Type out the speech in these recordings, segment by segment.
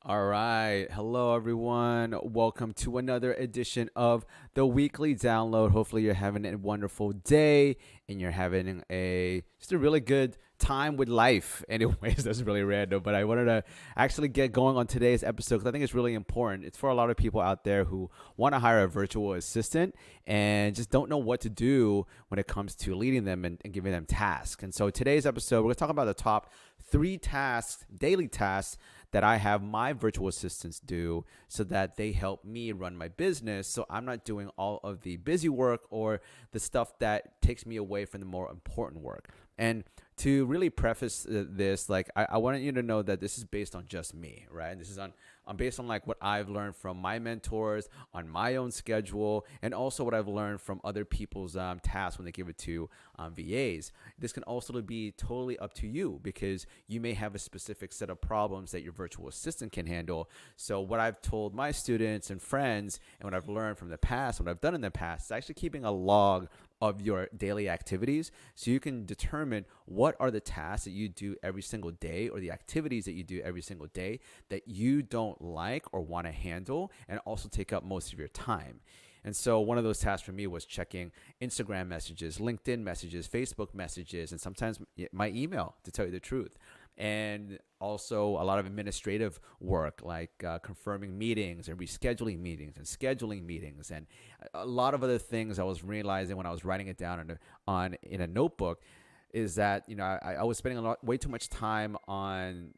All right. Hello, everyone. Welcome to another edition of the weekly download. Hopefully, you're having a wonderful day and you're having just a really good time with life. Anyways, that's really random, but I wanted to actually get going on today's episode because I think it's really important. It's for a lot of people out there who want to hire a virtual assistant and just don't know what to do when it comes to leading them and giving them tasks. And so, today's episode, we're going to talk about the top three tasks, daily tasks that I have my virtual assistants do so that they help me run my business. So I'm not doing all of the busy work or the stuff that takes me away from the more important work. And to really preface this, like I wanted you to know that this is based on just me, right? And this is on based on like what I've learned from my mentors, on my own schedule, and also what I've learned from other people's tasks when they give it to VAs. This can also be totally up to you because you may have a specific set of problems that your virtual assistant can handle. So what I've told my students and friends and what I've learned from the past, what I've done in the past, is actually keeping a log of your daily activities so you can determine what are the tasks that you do every single day or the activities that you do every single day that you don't like or want to handle and also take up most of your time. And so one of those tasks for me was checking Instagram messages, LinkedIn messages, Facebook messages, and sometimes my email, to tell you the truth. And also a lot of administrative work like confirming meetings and rescheduling meetings and scheduling meetings and a lot of other things I was realizing when I was writing it down in a notebook is that I was spending way too much time on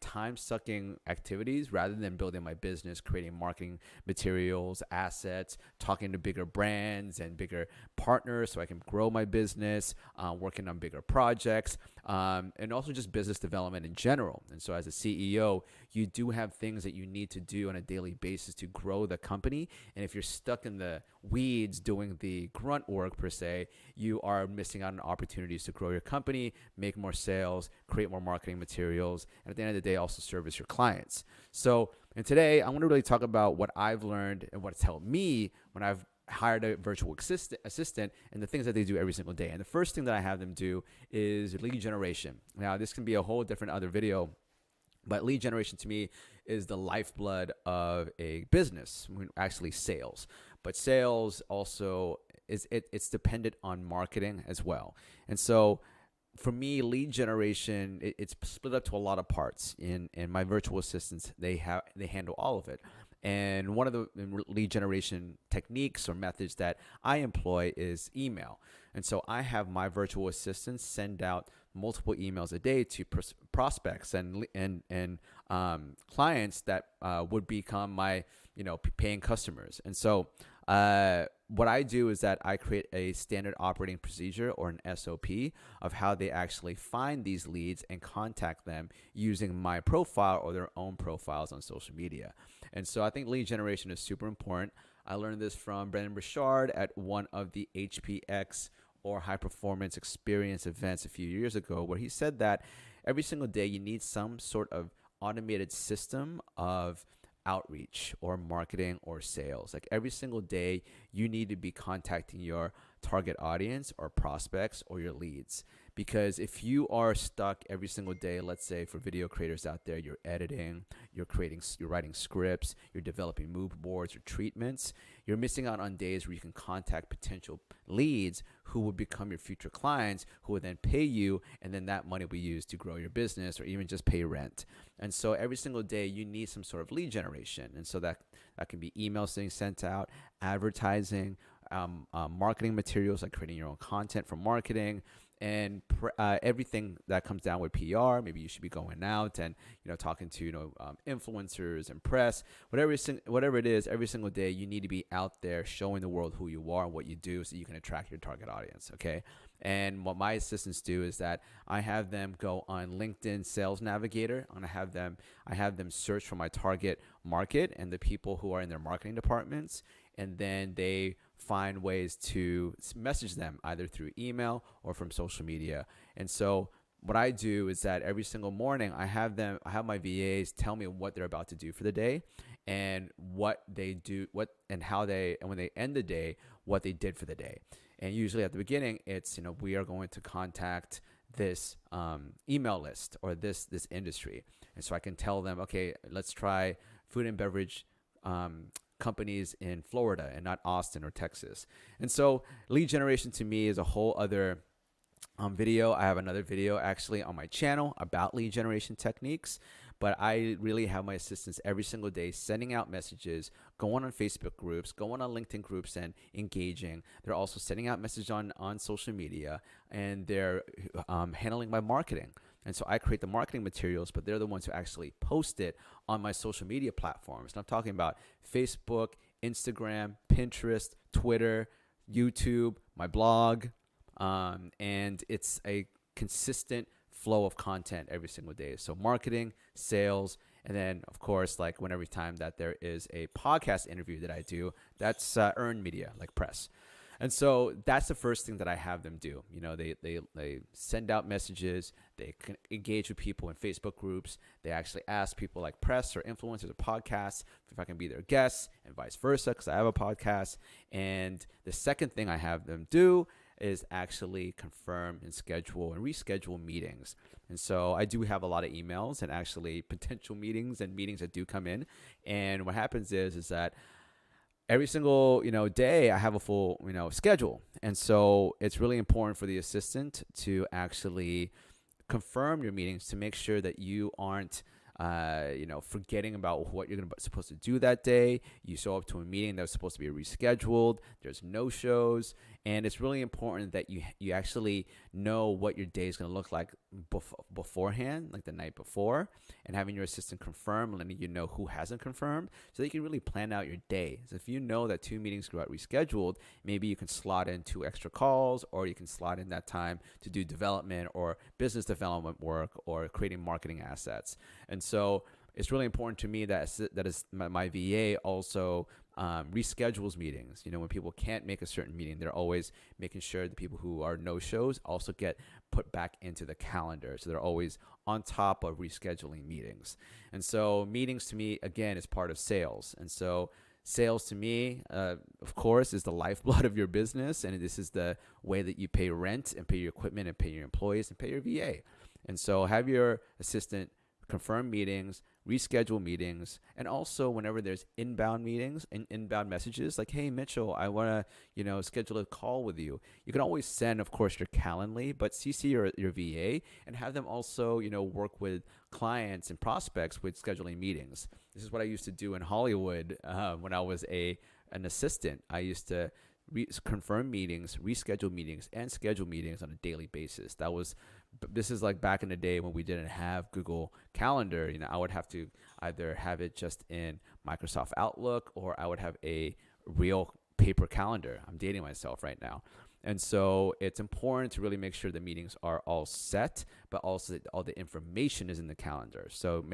time-sucking activities rather than building my business, creating marketing materials, assets, talking to bigger brands and bigger partners so I can grow my business, working on bigger projects, and also just business development in general. And so as a CEO, you do have things that you need to do on a daily basis to grow the company. And if you're stuck in the weeds doing the grunt work per se, you are missing out on opportunities to grow your company, make more sales, create more marketing materials, and at the end of the day, also service your clients. So, and today I want to really talk about what I've learned and what's helped me when I've hired a virtual assistant and the things that they do every single day. And the first thing that I have them do is lead generation. Now, this can be a whole different other video, but lead generation to me is the lifeblood of a business, actually sales. But sales also it's dependent on marketing as well. And so for me, lead generation, it's split up to a lot of parts. In my virtual assistants, they handle all of it. And one of the lead generation techniques or methods that I employ is email. And so I have my virtual assistants send out multiple emails a day to prospects and clients that would become my paying customers. And so what I do is that I create a standard operating procedure or an SOP of how they actually find these leads and contact them using my profile or their own profiles on social media. And so I think lead generation is super important. I learned this from Brendon Burchard at one of the HPX or high performance experience events a few years ago, where he said that every single day you need some sort of automated system of outreach or marketing or sales. Like every single day, you need to be contacting your target audience or prospects or your leads. Because if you are stuck every single day, let's say for video creators out there, you're editing, you're writing scripts, you're developing mood boards or treatments, you're missing out on days where you can contact potential leads who will become your future clients, who will then pay you, and then that money will be used to grow your business or even just pay rent. And so every single day you need some sort of lead generation. And so that can be emails being sent out, advertising, marketing materials like creating your own content for marketing, and everything that comes down with PR. Maybe you should be going out and talking to influencers and press, whatever it is. Every single day you need to be out there showing the world who you are and what you do, so you can attract your target audience. Okay. And what my assistants do is that I have them go on LinkedIn Sales Navigator. I have them search for my target market and the people who are in their marketing departments, and then they find ways to message them either through email or from social media. And so what I do is that every single morning I have my VAs tell me what they're about to do for the day and what they do, and when they end the day, what they did for the day. And usually at the beginning, it's, we are going to contact this email list or this industry. And so I can tell them, okay, let's try food and beverage companies in Florida and not Austin or Texas. And so lead generation to me is a whole other video. I have another video actually on my channel about lead generation techniques, but I really have my assistants every single day sending out messages, going on Facebook groups, going on LinkedIn groups and engaging. They're also sending out messages on social media, and they're handling my marketing. And so I create the marketing materials, but they're the ones who actually post it on my social media platforms. And I'm talking about Facebook, Instagram, Pinterest, Twitter, YouTube, my blog, and it's a consistent flow of content every single day. So marketing, sales, and then of course, like every time that there is a podcast interview that I do, that's earned media, like press. And so that's the first thing that I have them do. They send out messages, they can engage with people in Facebook groups. They actually ask people like press or influencers or podcasts if I can be their guests, and vice versa, because I have a podcast. And the second thing I have them do is actually confirm and schedule and reschedule meetings. And so I do have a lot of emails and actually potential meetings and meetings that do come in. And what happens is that every single day I have a full schedule. And so it's really important for the assistant to actually confirm your meetings to make sure that you aren't forgetting about what you're supposed to do that day. You show up to a meeting that was supposed to be rescheduled. There's no shows. And it's really important that you actually know what your day is going to look like beforehand, like the night before, and having your assistant confirm, letting you know who hasn't confirmed, so that you can really plan out your day. So if you know that 2 meetings got rescheduled, maybe you can slot in 2 extra calls, or you can slot in that time to do development or business development work or creating marketing assets. And so it's really important to me that my VA also reschedules meetings. When people can't make a certain meeting, they're always making sure the people who are no-shows also get put back into the calendar. So they're always on top of rescheduling meetings. And so meetings to me, again, is part of sales. And so sales to me, of course, is the lifeblood of your business. And this is the way that you pay rent and pay your equipment and pay your employees and pay your VA. And so have your assistant confirm meetings, reschedule meetings, and also whenever there's inbound meetings and inbound messages like, hey, Mitchell, I want to, schedule a call with you. You can always send, of course, your Calendly, but CC your VA and have them also, work with clients and prospects with scheduling meetings. This is what I used to do in Hollywood when I was an assistant. I used to confirm meetings, reschedule meetings, and schedule meetings on a daily basis. This is like back in the day when we didn't have Google Calendar. I would have to either have it just in Microsoft Outlook, or I would have a real paper calendar. I'm dating myself right now. And so it's important to really make sure the meetings are all set, but also that all the information is in the calendar. So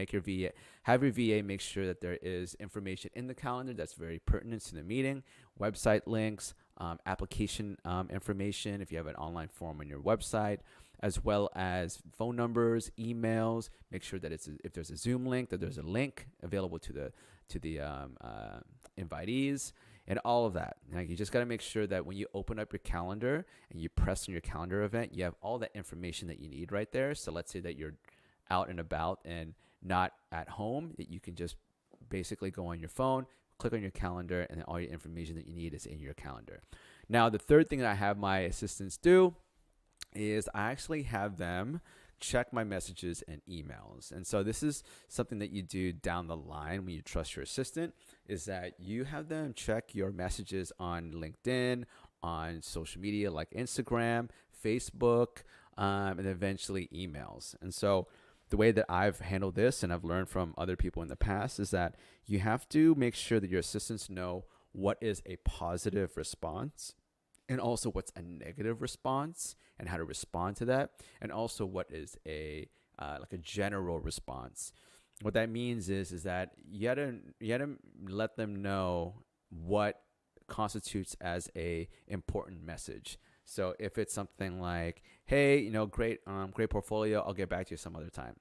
have your VA make sure that there is information in the calendar that's very pertinent to the meeting, website links, application information if you have an online form on your website, as well as phone numbers, emails. Make sure that if there's a Zoom link, that there's a link available to the invitees, and all of that. You just got to make sure that when you open up your calendar and you press on your calendar event, you have all that information that you need right there. So let's say that you're out and about and not at home, that you can just basically go on your phone, click on your calendar, and then all your information that you need is in your calendar. Now, the third thing that I have my assistants do is I actually have them check my messages and emails. And so this is something that you do down the line when you trust your assistant, is that you have them check your messages on LinkedIn, on social media like Instagram, Facebook, and eventually emails. And so the way that I've handled this, and I've learned from other people in the past, is that you have to make sure that your assistants know what is a positive response, and also what's a negative response and how to respond to that, and also what is a general response. What that means is that you gotta let them know what constitutes as a important message. So if it's something like, hey, great portfolio, I'll get back to you some other time.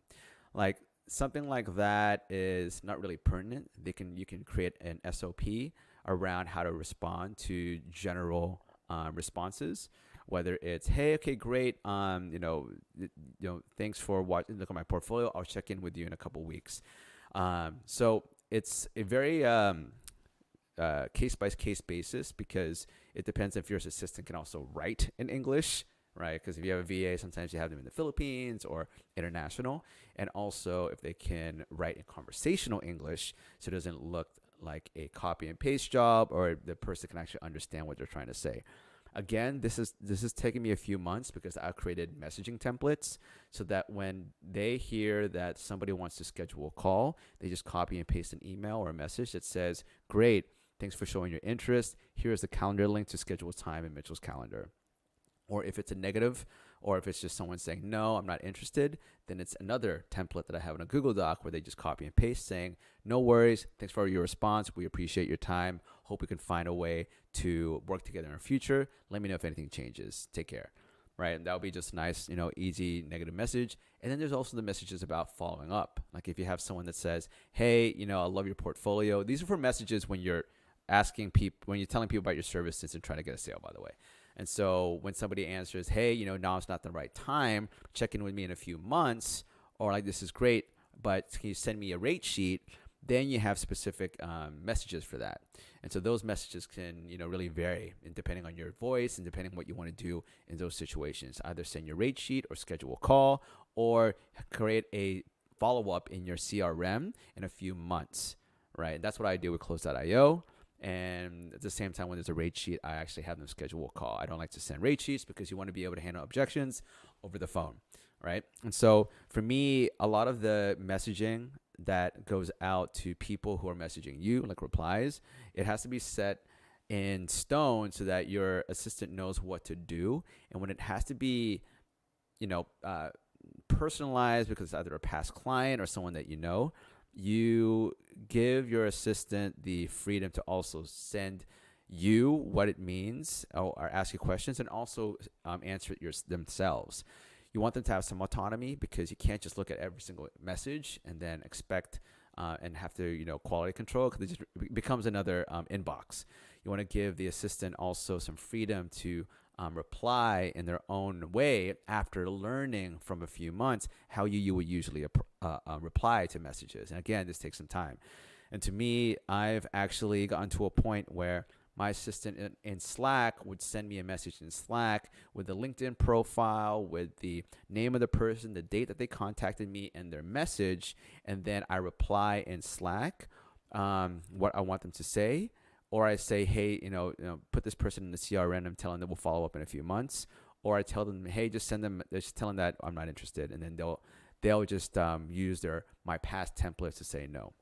Like something like that is not really pertinent. You can create an SOP around how to respond to general responses. whether it's, hey, okay, great, thanks for watching, look at my portfolio, I'll check in with you in a couple weeks. So it's a very case by case basis, because it depends if your assistant can also write in English, right? Because if you have a VA, sometimes you have them in the Philippines or international, and also if they can write in conversational English, so it doesn't look like a copy and paste job, or the person can actually understand what they're trying to say. Again, this is taking me a few months, because I've created messaging templates so that when they hear that somebody wants to schedule a call, they just copy and paste an email or a message that says, great, thanks for showing your interest. Here's the calendar link to schedule time in Mitchel's calendar. Or if it's a negative, or if it's just someone saying, no, I'm not interested, then it's another template that I have in a Google Doc where they just copy and paste saying, no worries, thanks for your response. We appreciate your time. Hope we can find a way to work together in the future. Let me know if anything changes. Take care. Right? And that'll be just a nice, easy negative message. And then there's also the messages about following up. Like if you have someone that says, hey, I love your portfolio. These are for messages when you're asking people, when you're telling people about your services and trying to get a sale, by the way. And so when somebody answers, hey, now it's not the right time, check in with me in a few months, or like, this is great, but can you send me a rate sheet? Then you have specific messages for that. And so those messages can, really vary, and depending on your voice and depending on what you want to do in those situations. Either send your rate sheet or schedule a call, or create a follow-up in your CRM in a few months, right? That's what I do with Close.io. And at the same time, when there's a rate sheet, I actually have them schedule a call. I don't like to send rate sheets because you want to be able to handle objections over the phone, right? And so for me, a lot of the messaging that goes out to people who are messaging you, like replies, it has to be set in stone so that your assistant knows what to do. And when it has to be, personalized because it's either a past client or someone that you give your assistant the freedom to also send you what it means, or ask you questions, and also answer it themselves. You want them to have some autonomy, because you can't just look at every single message and then expect and have to quality control, because it just becomes another inbox. You want to give the assistant also some freedom to reply in their own way after learning from a few months how you would usually reply to messages. And again, this takes some time. And to me, I've actually gotten to a point where my assistant in Slack would send me a message in Slack with the LinkedIn profile, with the name of the person, the date that they contacted me, and their message. And then I reply in Slack what I want them to say. Or I say, hey, put this person in the CRM. I'm telling them we'll follow up in a few months. Or I tell them, hey, just tell them that I'm not interested, and then they'll just use my past templates to say no.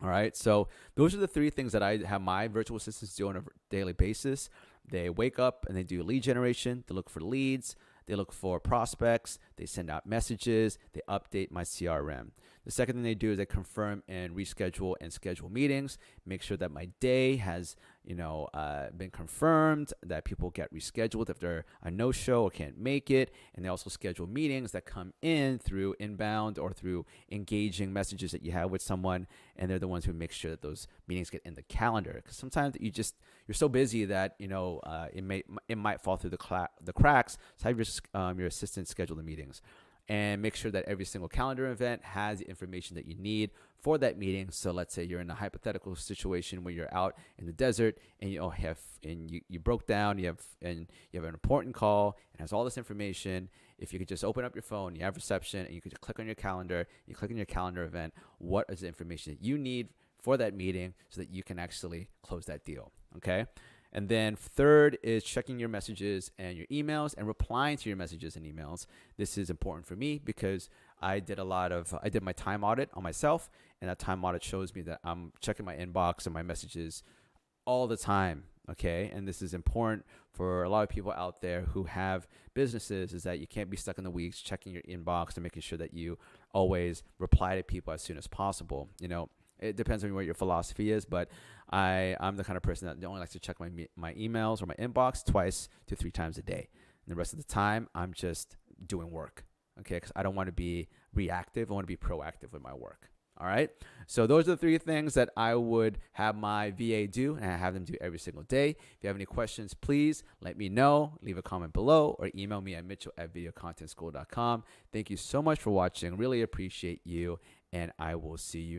All right. So those are the three things that I have my virtual assistants do on a daily basis. They wake up and they do lead generation. They look for leads. They look for prospects. They send out messages. They update my CRM. The second thing they do is they confirm and reschedule and schedule meetings. Make sure that my day has, been confirmed, that people get rescheduled if they're a no-show or can't make it. And they also schedule meetings that come in through inbound or through engaging messages that you have with someone. And they're the ones who make sure that those meetings get in the calendar. Because sometimes you're so busy that, it might fall through the cracks. So have your assistant schedule the meetings. And make sure that every single calendar event has the information that you need for that meeting. So let's say you're in a hypothetical situation where you're out in the desert and you broke down, you have an important call and has all this information. If you could just open up your phone, you have reception, and you could just click on your calendar, you click on your calendar event, what is the information that you need for that meeting so that you can actually close that deal, okay? And then third is checking your messages and your emails and replying to your messages and emails. This is important for me because I did my time audit on myself, and that time audit shows me that I'm checking my inbox and my messages all the time, okay? And this is important for a lot of people out there who have businesses, is that you can't be stuck in the weeds checking your inbox and making sure that you always reply to people as soon as possible, It depends on what your philosophy is, but I'm the kind of person that only likes to check my emails or my inbox 2 to 3 times a day. And the rest of the time, I'm just doing work, okay? Because I don't want to be reactive. I want to be proactive with my work, All right. So those are the three things that I would have my VA do, and I have them do every single day. If you have any questions, please let me know. Leave a comment below or email me at mitchell@videocontentschool.com. Thank you so much for watching. Really appreciate you, and I will see you